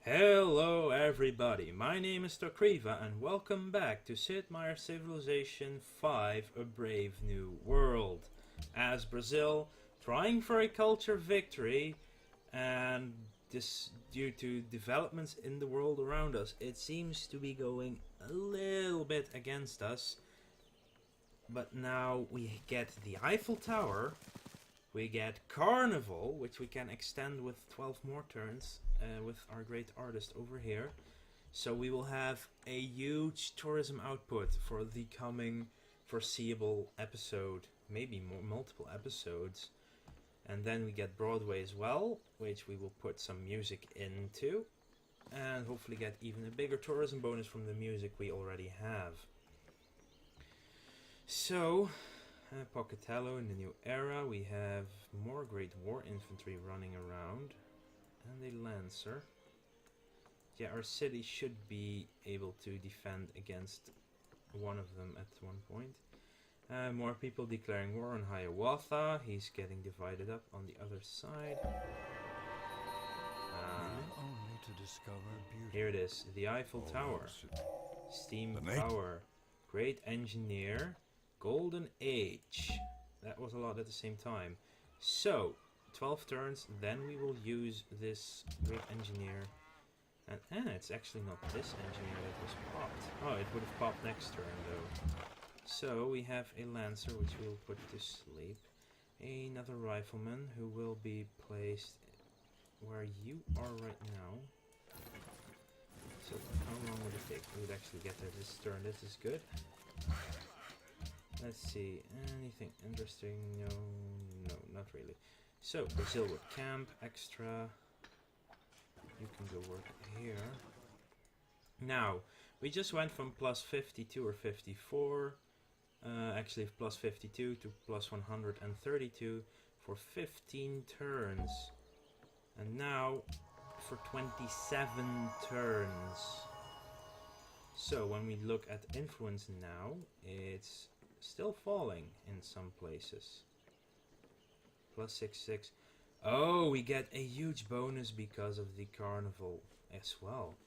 Hello everybody, my name is Tokriva and welcome back to Sid Meier's Civilization 5 A Brave New World. As Brazil, trying for a culture victory, and this due to developments in the world around us, it seems to be going a little bit against us. But now we get the Eiffel Tower, we get Carnival, which we can extend with 12 more turns with our great artist over here. So we will have a huge tourism output for the coming foreseeable episode, maybe multiple episodes. And then we get Broadway as well, which we will put some music into. And hopefully get even a bigger tourism bonus from the music we already have. So, Pocatello in the new era, we have more Great War infantry running around. And a Lancer. Yeah, our city should be able to defend against one of them at one point. More people declaring war on Hiawatha. He's getting divided up on the other side. Only to discover beauty. Here it is, the Eiffel Tower. Steam power. Great engineer. Golden Age. That was a lot at the same time. So, 12 turns, then we will use this great engineer. And it's actually not this engineer that was popped. Oh, it would have popped next turn though. So we have a Lancer which we will put to sleep. Another Rifleman who will be placed where you are right now. So how long would it take? We would actually get there this turn. This is good. Let's see. Anything interesting? No, not really. So, Brazil with camp, extra. You can go work here. Now, we just went from plus 52 or 54, actually plus 52 to plus 132 for 15 turns. And now, for 27 turns. So, when we look at influence now, it's still falling in some places. Plus 6. Oh, we get a huge bonus because of the carnival as well.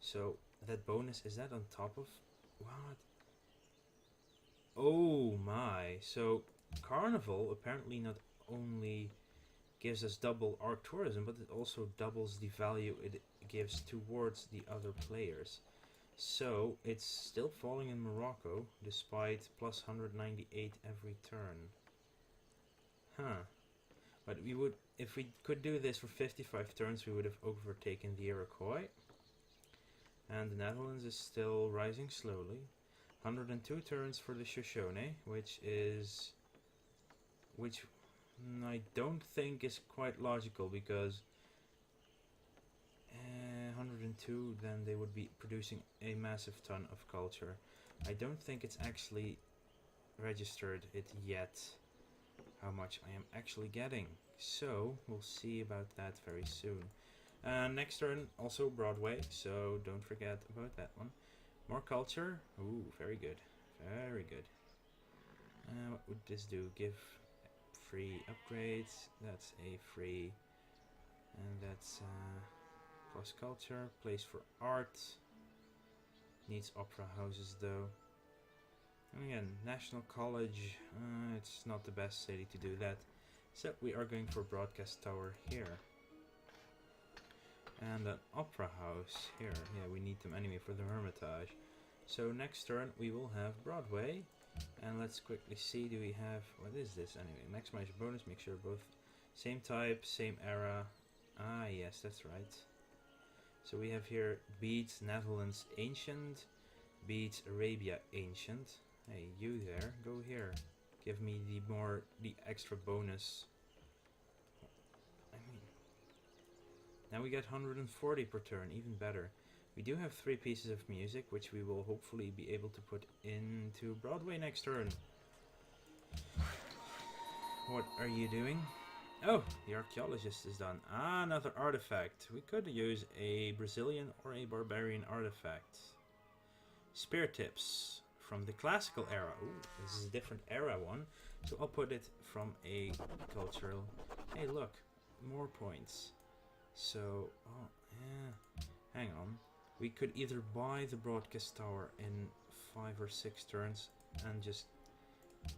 So that bonus, is that on top of what? Oh my. So carnival apparently not only gives us double our tourism, but it also doubles the value it gives towards the other players. So it's still falling in Morocco despite plus 198 every turn. Huh. But we would, if we could do this for 55 turns, we would have overtaken the Iroquois. And the Netherlands is still rising slowly. 102 turns for the Shoshone, which I don't think is quite logical, because 102, then they would be producing a massive ton of culture. I don't think it's actually registered it yet, how much I am actually getting. So, we'll see about that very soon. Next turn, also Broadway, so don't forget about that one. More culture. Ooh, very good. Very good. What would this do? Give free upgrades. That's a free. And that's plus culture. Place for art. Needs opera houses though. And again, National College, it's not the best city to do that. So we are going for Broadcast Tower here. And an Opera House here. Yeah, we need them anyway for the Hermitage. So next turn we will have Broadway. And let's quickly see, do we have, what is this anyway? Maximize your bonus, make sure both same type, same era. Ah yes, that's right. So we have here beats Netherlands Ancient, beats Arabia Ancient. Hey, you there, go here. Give me the extra bonus. I mean, now we get 140 per turn, even better. We do have 3 pieces of music, which we will hopefully be able to put into Broadway next turn. What are you doing? Oh, the archaeologist is done. Ah, another artifact. We could use a Brazilian or a barbarian artifact. Spear tips from the classical era. Ooh, this is a different era one. So I'll put it from a cultural. Hey, look, more points. So, oh, yeah. Hang on. We could either buy the broadcast tower in 5 or 6 turns and just...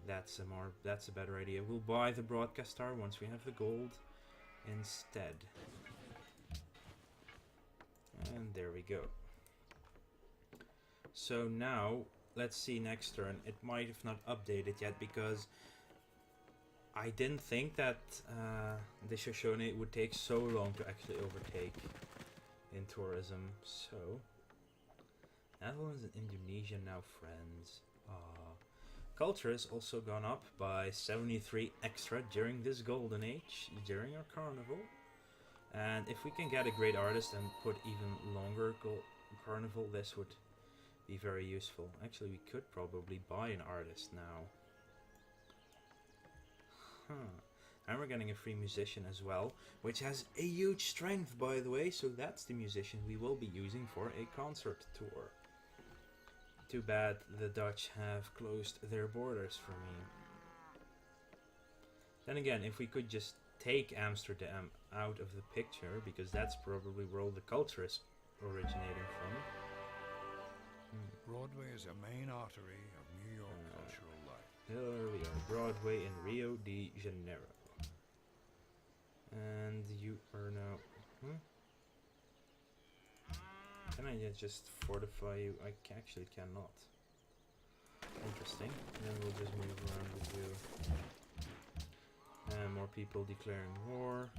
That's a better idea. We'll buy the broadcast tower once we have the gold instead. And there we go. So now, let's see next turn. It might have not updated yet because I didn't think that the Shoshone would take so long to actually overtake in tourism. So, Netherlands and Indonesia now friends. Culture has also gone up by 73 extra during this golden age, during our carnival. And if we can get a great artist and put even longer carnival, this would be very useful. Actually, we could probably buy an artist now. And we're getting a free musician as well, which has a huge strength, by the way. So that's the musician we will be using for a concert tour. Too bad the Dutch have closed their borders for me. Then again, if we could just take Amsterdam out of the picture, because that's probably where all the culture is originating from. Broadway is a main artery of New York cultural life. Here we are, Broadway in Rio de Janeiro. And you are now... Can I just fortify you? I actually cannot. Interesting. Then we'll just move around with you. And more people declaring war.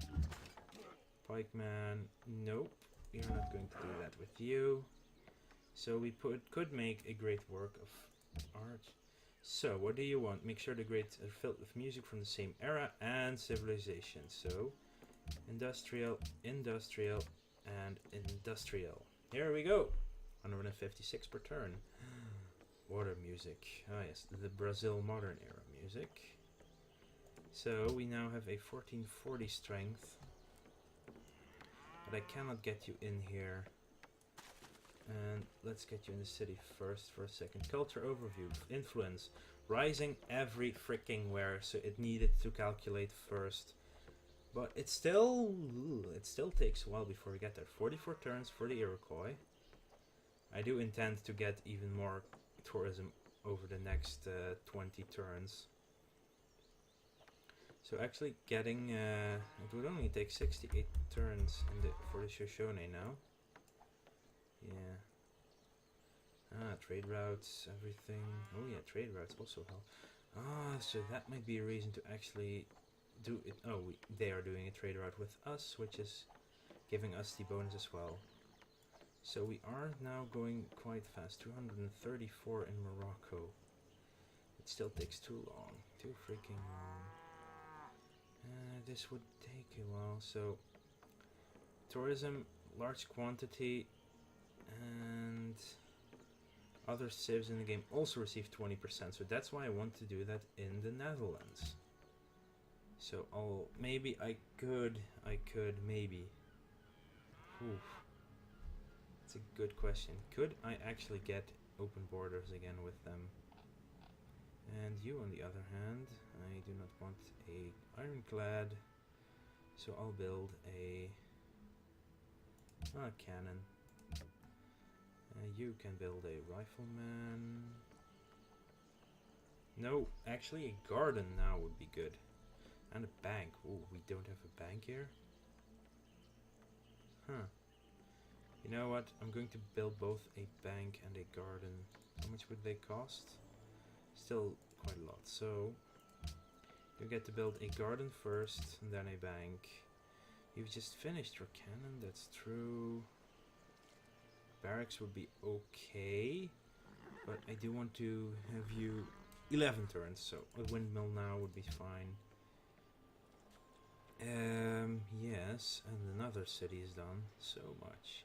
Pikeman. Nope. You're not going to do that with you. So we could make a great work of art. So what do you want? Make sure the grades are filled with music from the same era and civilization. So industrial, industrial, and industrial. Here we go. 156 per turn. Water music. Ah yes, the Brazil modern era music. So we now have a 1440 strength. But I cannot get you in here. And let's get you in the city first for a second. Culture overview. Influence. Rising every freaking where, so it needed to calculate first. But it still takes a while before we get there. 44 turns for the Iroquois. I do intend to get even more tourism over the next 20 turns. So actually getting... it would only take 68 turns for the Shoshone now. Yeah. Trade routes, everything. Oh yeah, trade routes also help. So that might be a reason to actually do it. Oh, they are doing a trade route with us, which is giving us the bonus as well. So we are now going quite fast. 234 in Morocco. It still takes too long. Too freaking long. This would take a while. So tourism, large quantity, and other civs in the game also receive 20%. So that's why I want to do that in the Netherlands. So maybe I could maybe. Oof. It's a good question. Could I actually get open borders again with them? And you, on the other hand, I do not want a ironclad, so I'll build a cannon. You can build a rifleman. No, actually a garden now would be good. And a bank. Oh, we don't have a bank here? Huh. You know what? I'm going to build both a bank and a garden. How much would they cost? Still quite a lot. So, you get to build a garden first, and then a bank. You've just finished your cannon, that's true. Barracks would be okay. But I do want to have you 11 turns, so a windmill now would be fine. Yes, and another city is done. So much.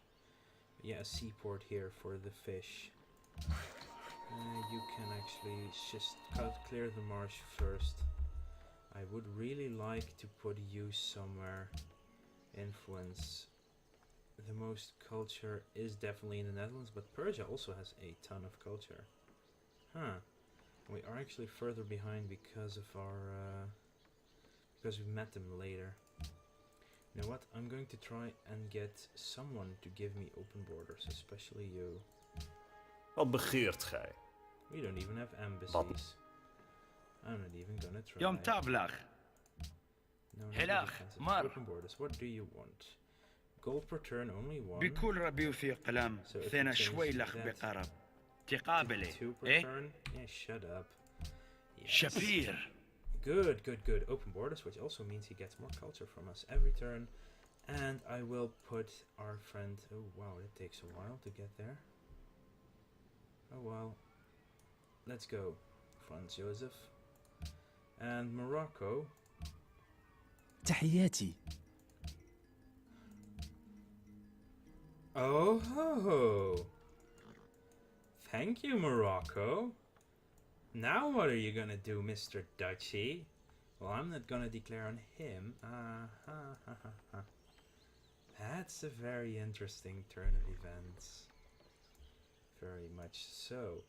Yeah, a seaport here for the fish. You can actually just clear the marsh first. I would really like to put you somewhere. Influence. The most culture is definitely in the Netherlands, but Persia also has a ton of culture. Huh. We are actually further behind because of our... because we met them later. You know what? I'm going to try and get someone to give me open borders, especially you. Wat begeert gij? We don't even have embassies. I'm not even gonna try. يوم تابلغ No, no هلاخ defenses. مر Open borders. What do you want? Gold per turn, only one. بكل ربي في قلم So if we ثنا change شوي لخ that بقرب to تقابله 2 per إيه turn. Yeah, shut up. Yes. شبير Good, good, good. Open borders, which also means he gets more culture from us every turn. And I will put our friend... Oh, wow, it takes a while to get there. Oh, well. Let's go. Franz Joseph. And Morocco. تحياتي. Oh, ho. Thank you, Morocco. Now what are you gonna do, Mr. Dutchy? Well, I'm not gonna declare on him. That's a very interesting turn of events. Very much so.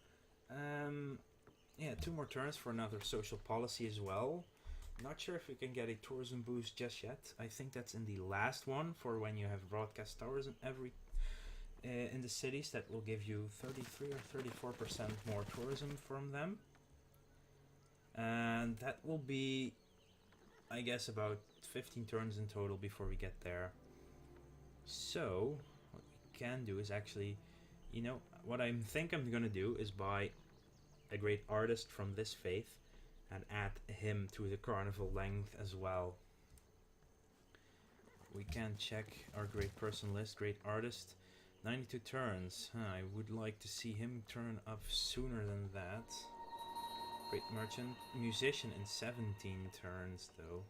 Yeah, 2 more turns for another social policy as well. Not sure if we can get a tourism boost just yet. I think that's in the last one for when you have broadcast towers in every in the cities. That will give you 33 or 34% more tourism from them. And that will be, I guess, about 15 turns in total before we get there. So, what we can do is actually, you know, what I think I'm gonna do is buy a great artist from this faith and add him to the carnival length as well. We can check our great person list, great artist, 92 turns. I would like to see him turn up sooner than that. Great merchant, musician in 17 turns though.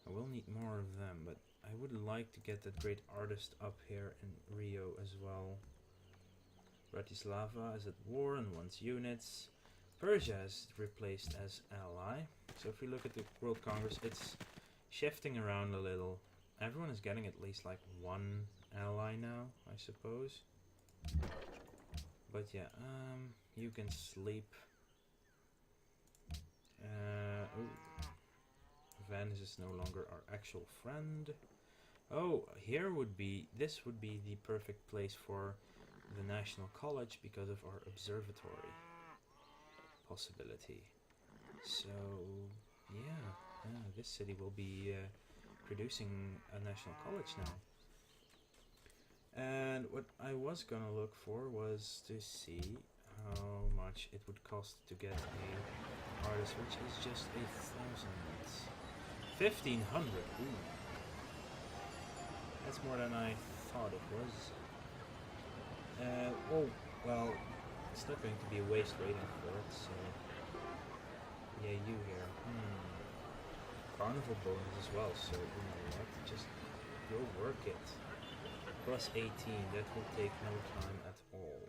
I will need more of them, but I would like to get that great artist up here in Rio as well. Bratislava is at war and wants units. Persia is replaced as ally. So if we look at the World Congress, it's shifting around a little. Everyone is getting at least like 1 ally now, I suppose. But yeah, you can sleep. Venice is no longer our actual friend. Oh, this would be the perfect place for the National College because of our observatory possibility. So, yeah, this city will be producing a national college now. And what I was gonna look for was to see how much it would cost to get a artist, which is just 1,000. 1,500. Ooh, that's more than I thought it was. Oh, well, it's not going to be a waste waiting for it, so... Yeah, you here. Carnival bonus as well, so you know what, just go work it. Plus 18, that will take no time at all.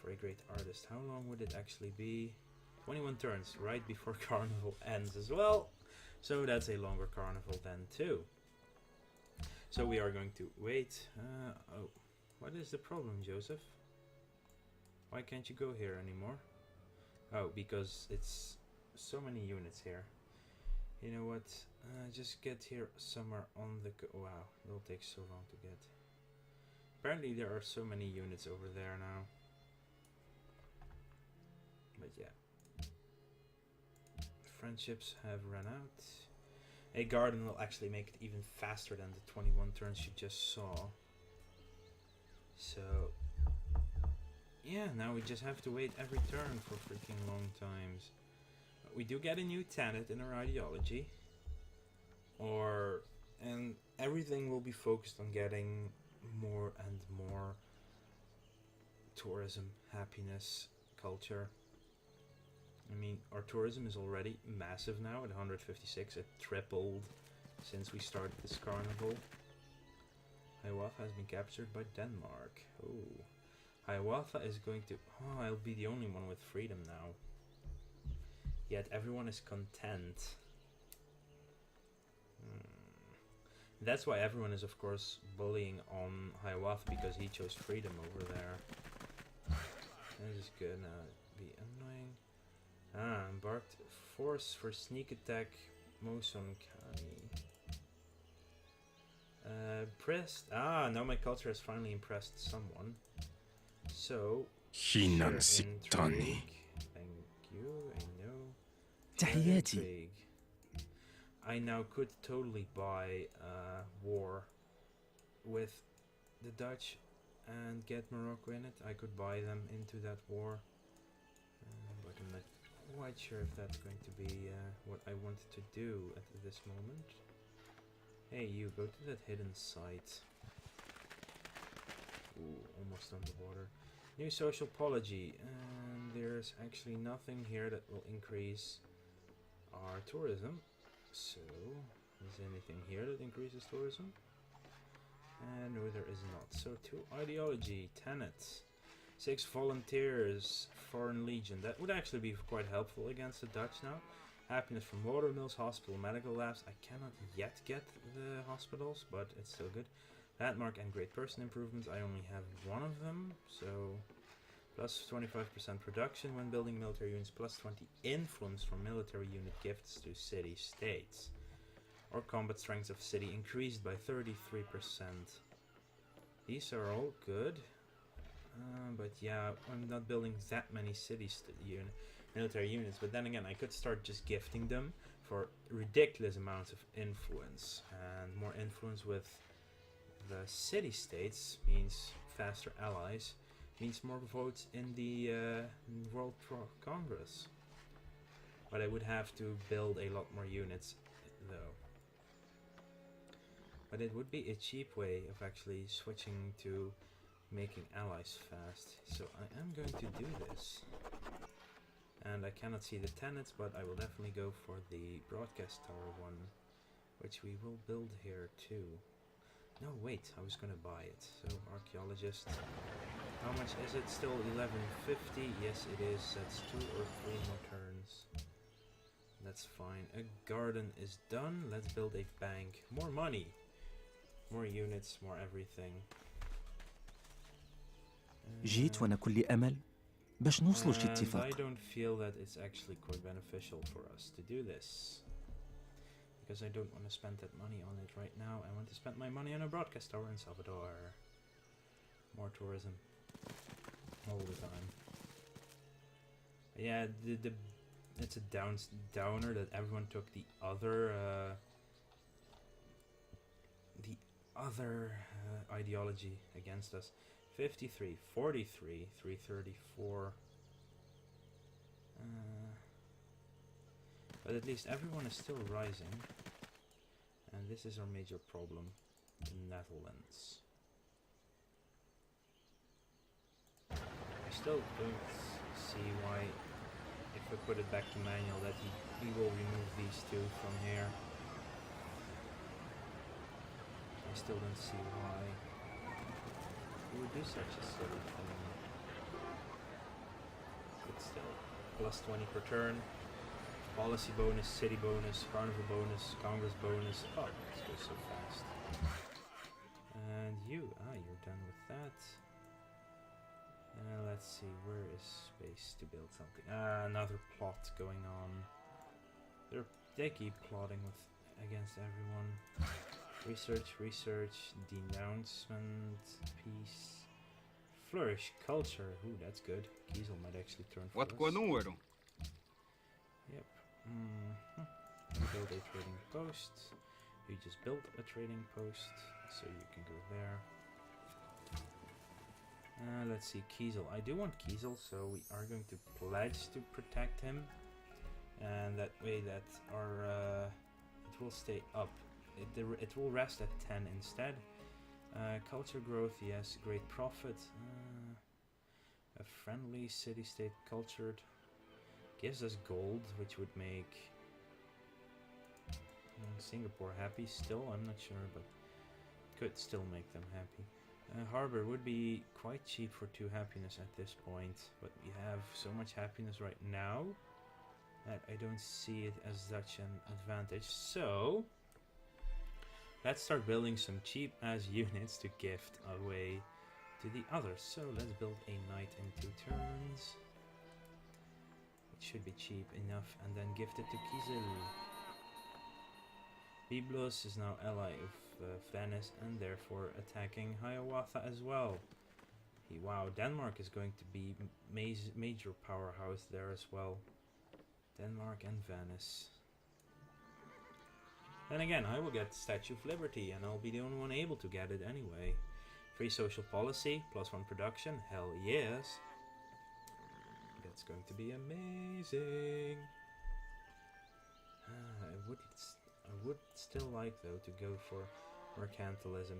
For a great artist, how long would it actually be? 21 turns, right before Carnival ends as well. So that's a longer Carnival then too. So we are going to wait. Oh, what is the problem, Joseph? Why can't you go here anymore? Oh, because it's so many units here. You know what? Just get here somewhere on the... Wow, it'll take so long to get. Apparently there are so many units over there now. But yeah. Friendships have run out. A garden will actually make it even faster than the 21 turns you just saw. So... yeah, now we just have to wait every turn for freaking long times. But we do get a new tenet in our ideology. And everything will be focused on getting more and more tourism, happiness, culture. I mean, our tourism is already massive now at 156. It tripled since we started this carnival. Hiawatha has been captured by Denmark. Oh. Hiawatha is going to... oh, I'll be the only one with freedom now. Yet everyone is content. That's why everyone is, of course, bullying on Hiawatha, because he chose freedom over there. This is gonna be annoying. Embarked force for sneak attack Moson Kani. Impressed. Ah, now my culture has finally impressed someone. So, Hinansi intrigue. Tani. Thank you, I know. تحياتي. Intrigue. I now could totally buy war with the Dutch and get Morocco in it. I could buy them into that war. But I'm not quite sure if that's going to be what I wanted to do at this moment. Hey, you, go to that hidden site. Ooh, almost on the water. New social apology, and there's actually nothing here that will increase our tourism. So, is there anything here that increases tourism? And no, there is not. So, to ideology, tenets. 6 volunteers, Foreign Legion. That would actually be quite helpful against the Dutch now. Happiness from watermills, hospital, medical labs. I cannot yet get the hospitals, but it's still good. Landmark and great person improvements. I only have one of them, so plus 25% production when building military units, plus 20 influence from military unit gifts to city states. Or combat strength of city increased by 33%. These are all good. But yeah, I'm not building that many military units. But then again, I could start just gifting them for ridiculous amounts of influence. And more influence with the city-states means faster allies, means more votes in the World Congress. But I would have to build a lot more units, though. But it would be a cheap way of actually switching to making allies fast. So I am going to do this. And I cannot see the tenets, but I will definitely go for the broadcast tower one, which we will build here too. No, wait, I was gonna buy it. So, archaeologist. How much is it? Still 1150? Yes, it is. That's 2 or 3 more turns. That's fine. A garden is done. Let's build a bank. More money. More units, more everything. جيت وأنا كل أمل باش نوصلوا شي And I اتفاق. don't feel that it's actually quite beneficial for us to do this. Because I don't want to spend that money on it right now. I want to spend my money on a broadcast tower in Salvador. More tourism. All the time. Yeah, it's a downer that everyone took the other ideology against us. 53, 43, 334. But at least everyone is still rising. And this is our major problem. The Netherlands. I still don't see why, if we put it back to manual, that he will remove these two from here. I still don't see why he would do such a silly thing. But still, plus 20 per turn. Policy bonus, city bonus, carnival bonus, congress bonus. Oh, this goes so fast. And you're done with that. Let's see, where is space to build something? Another plot going on. They keep plotting against everyone. Research, denouncement, peace, flourish, culture. Ooh, that's good. Kiesel might actually turn for Wat us. kon doen worden? Yep. Build a trading post. You just built a trading post, so you can go there. Let's see, Kiesel. I do want Kiesel, so we are going to pledge to protect him, and that way that our it will stay up. It will rest at 10 instead. Culture growth, yes. Great profit. A friendly city-state cultured. Gives us gold, which would make Singapore happy still. I'm not sure, but could still make them happy. Harbor would be quite cheap for 2 happiness at this point, but we have so much happiness right now that I don't see it as such an advantage. So let's start building some cheap ass units to gift away to the others. So let's build a knight in 2 turns. It should be cheap enough, and then gift it to Kiesel. Biblos is now ally of Venice and therefore attacking Hiawatha as well. Wow, Denmark is going to be major powerhouse there as well. Denmark and Venice. Then again, I will get Statue of Liberty and I'll be the only one able to get it anyway. Free social policy, +1 production, hell yes. That's going to be amazing. I would still like though to go for mercantilism.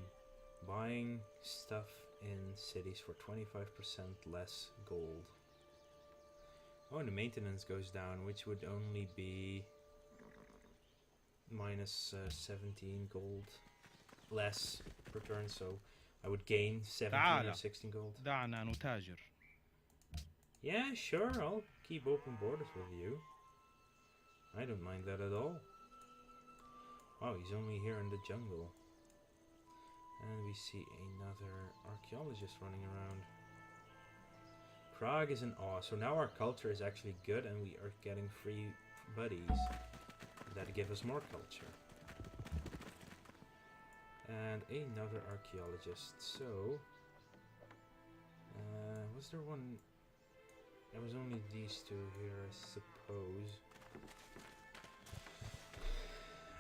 Buying stuff in cities for 25% less gold. Oh, and the maintenance goes down, which would only be minus 17 gold less per turn, so I would gain 17 or 16 gold. دعنا نتاجر. Yeah, sure, I'll keep open borders with you. I don't mind that at all. Wow, he's only here in the jungle. And we see another archaeologist running around. Prague is in awe, so now our culture is actually good and we are getting free buddies that give us more culture. And another archaeologist, so... was there one... There was only these two here, I suppose.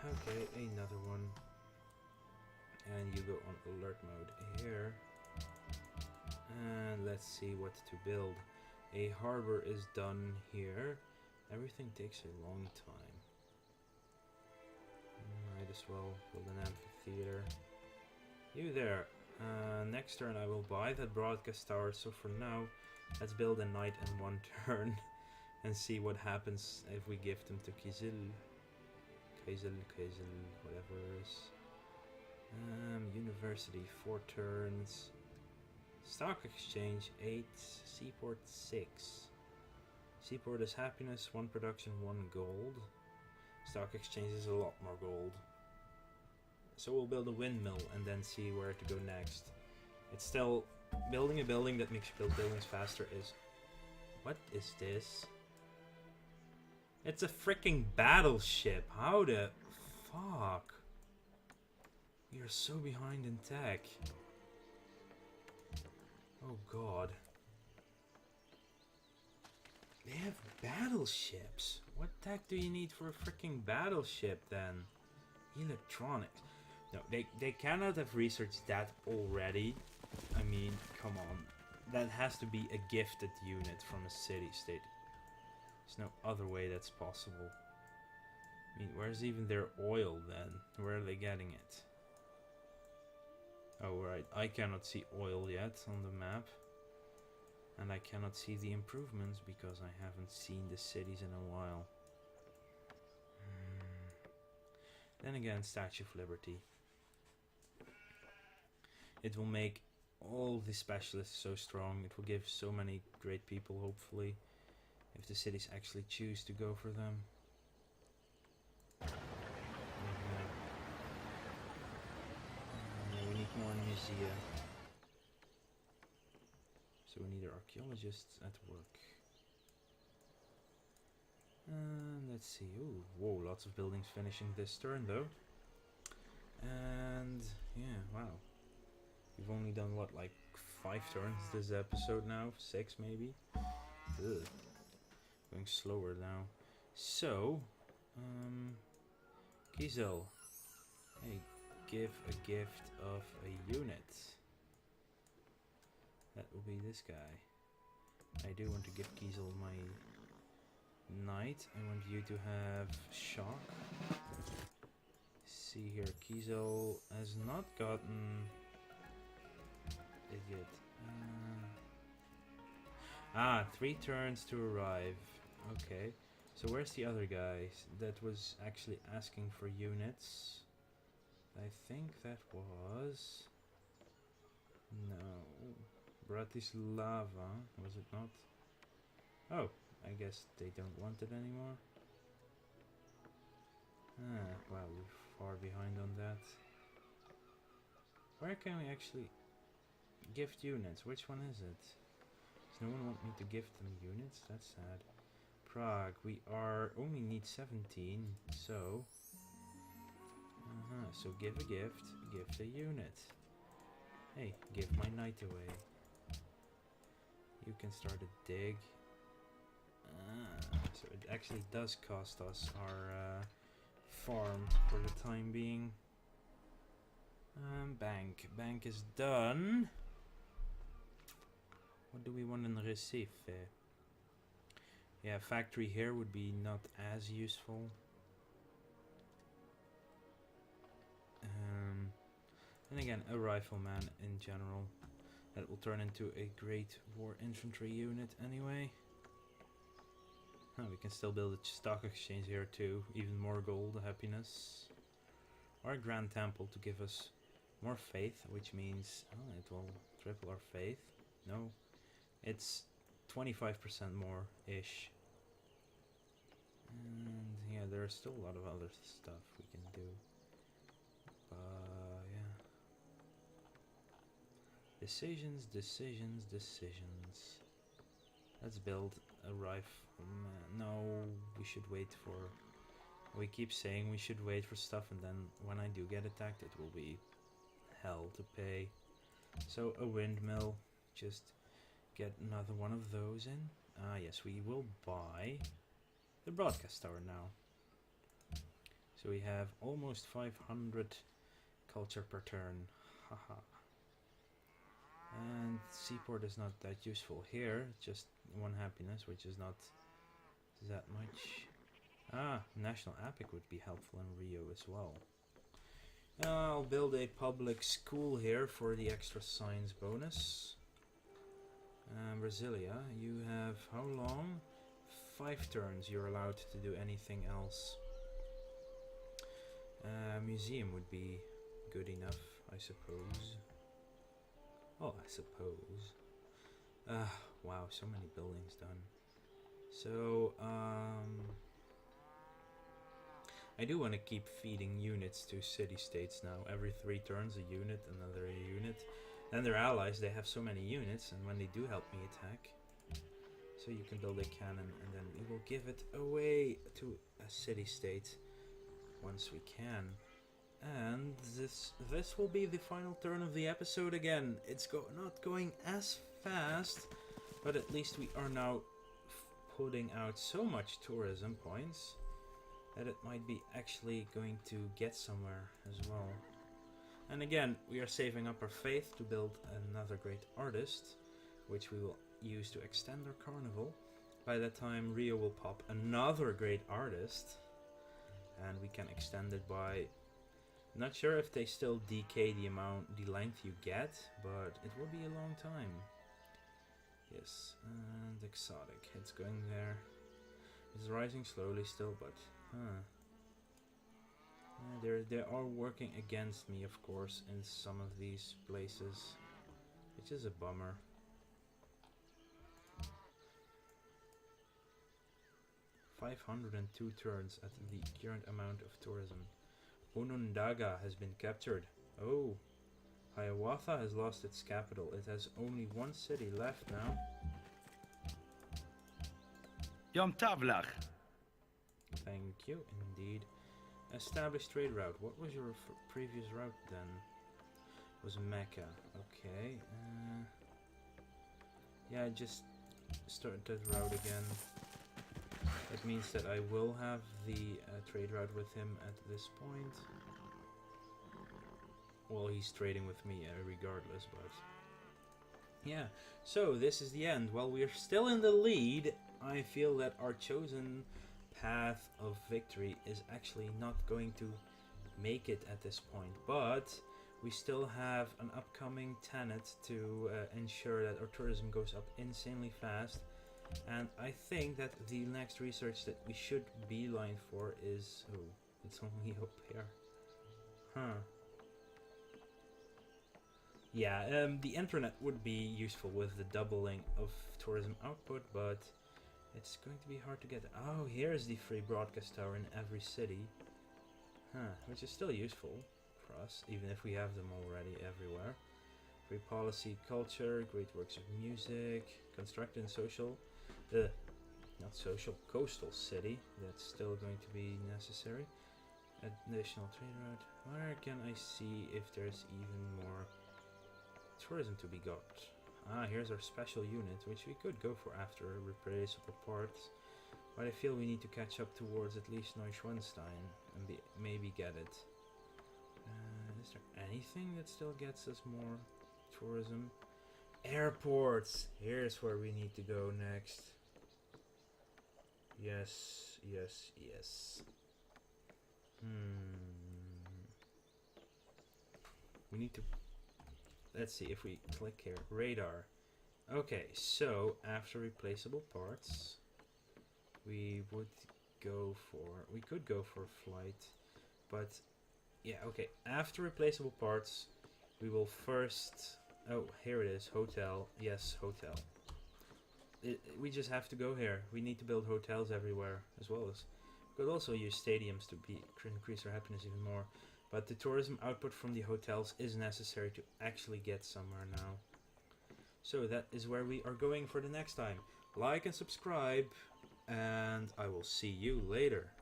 Okay, another one. And you go on alert mode here. And let's see what to build. A harbor is done here. Everything takes a long time. Might as well build an amphitheater. You there. Next turn I will buy that broadcast tower. So for now, let's build a knight in one turn. And see what happens if we give them to Kizil. Kizil, whatever it is. University, 4 turns. Stock exchange, 8. Seaport, 6. Seaport is happiness, 1 production, 1 gold. Stock exchange is a lot more gold. So we'll build a windmill and then see where to go next. It's still building a building that makes you build buildings faster is... What is this? It's a freaking battleship. How the fuck? We are so behind in tech. Oh god. They have battleships. What tech do you need for a freaking battleship then? Electronics. No, they cannot have researched that already. I mean, come on. That has to be a gifted unit from a city-state. There's no other way that's possible. I mean, where's even their oil then? Where are they getting it? Oh right, I cannot see oil yet on the map. And I cannot see the improvements because I haven't seen the cities in a while. Then again, Statue of Liberty. It will make all the specialists so strong. It will give so many great people, hopefully, if the cities actually choose to go for them. We need more museum. So we need archaeologists at work. Let's see. Ooh, whoa, lots of buildings finishing this turn though. And yeah, wow. We've only done what, like 5 turns this episode now? 6 maybe? Ugh. Going slower now. So, Kizel. Hey, give a gift of a unit. That will be this guy. I do want to give Kizel my knight. I want you to have shock. See here, Kizel has not gotten... Idiot. 3 turns to arrive. Okay. So where's the other guy that was actually asking for units? I think that was... No. Bratislava, was it not? Oh, I guess they don't want it anymore. Well, we're far behind on that. Where can we actually gift units? Which one is it? Does no one want me to gift them units? That's sad. Prague, we only need 17, so... So give a gift, gift a unit. Hey, give my knight away. You can start a dig. So it actually does cost us our farm for the time being. Bank is done. What do we want in Recife? Yeah, factory here would be not as useful. And again, a rifleman in general. That will turn into a great war infantry unit anyway. We can still build a stock exchange here too. Even more gold, happiness. Or a grand temple to give us more faith, which means it will triple our faith. No, it's 25% more-ish. And yeah, there's still a lot of other stuff we can do. Yeah. Decisions. Let's build a rifle. No, we should wait for... We keep saying we should wait for stuff, and then when I do get attacked, it will be hell to pay. So a windmill, just get another one of those in. Yes, we will buy the broadcast tower now. So we have almost 500 culture per turn. Haha. And seaport is not that useful here, just one happiness, which is not that much. National Epic would be helpful in Rio as well. I'll build a public school here for the extra science bonus. Brasilia, you have how long? 5 turns you're allowed to do anything else. Museum would be good enough, I suppose. Oh, I suppose. Wow, so many buildings done. So, I do want to keep feeding units to city-states now. Every 3 turns a unit, another unit. Then their allies, they have so many units, and when they do help me attack, so you can build a cannon, and then we will give it away to a city-state once we can. And this will be the final turn of the episode again. It's not going as fast, but at least we are now putting out so much tourism points that it might be actually going to get somewhere as well. And again, we are saving up our faith to build another great artist, which we will use to extend our carnival. By that time, Rio will pop another great artist, and we can extend it by... Not sure if they still decay the length you get, but it will be a long time. Yes, and exotic, it's going there. It's rising slowly still, but they are working against me, of course, in some of these places, which is a bummer. "502 turns at the current amount of tourism. Onondaga has been captured. Oh, Hiawatha has lost its capital. It has only 1 city left now. Yom Tavlach. Thank you, indeed. Established trade route. What was your previous route then? It was Mecca. Okay. Yeah, I just started that route again. That means that I will have the trade route with him at this point. Well, he's trading with me regardless, but... Yeah, so this is the end. While we're still in the lead, I feel that our chosen path of victory is actually not going to make it at this point. But we still have an upcoming tenet to ensure that our tourism goes up insanely fast. And I think that the next research that we should beeline for is... Oh, it's only up here. Huh. Yeah, the internet would be useful with the doubling of tourism output, but it's going to be hard to get... Oh, here's the free broadcast tower in every city. Huh, which is still useful for us, even if we have them already everywhere. Free policy, culture, great works of music, construct and social... not social, coastal city. That's still going to be necessary. Additional trade route. Where can I see if there's even more tourism to be got? Ah, here's our special unit, which we could go for after replaceable parts. But I feel we need to catch up towards at least Neuschwanstein and maybe get it. Is there anything that still gets us more tourism? Airports! Here's where we need to go next. Yes, yes, yes. We need to... Let's see if we click here. Radar. Okay, so after replaceable parts, we would go for... We could go for flight, but... Yeah, okay. After replaceable parts, we will first... Oh, here it is. Hotel. Yes, hotel. We just have to go here. We need to build hotels everywhere, as well as... We could also use stadiums to increase our happiness even more. But the tourism output from the hotels is necessary to actually get somewhere now. So that is where we are going for the next time. Like and subscribe, and I will see you later.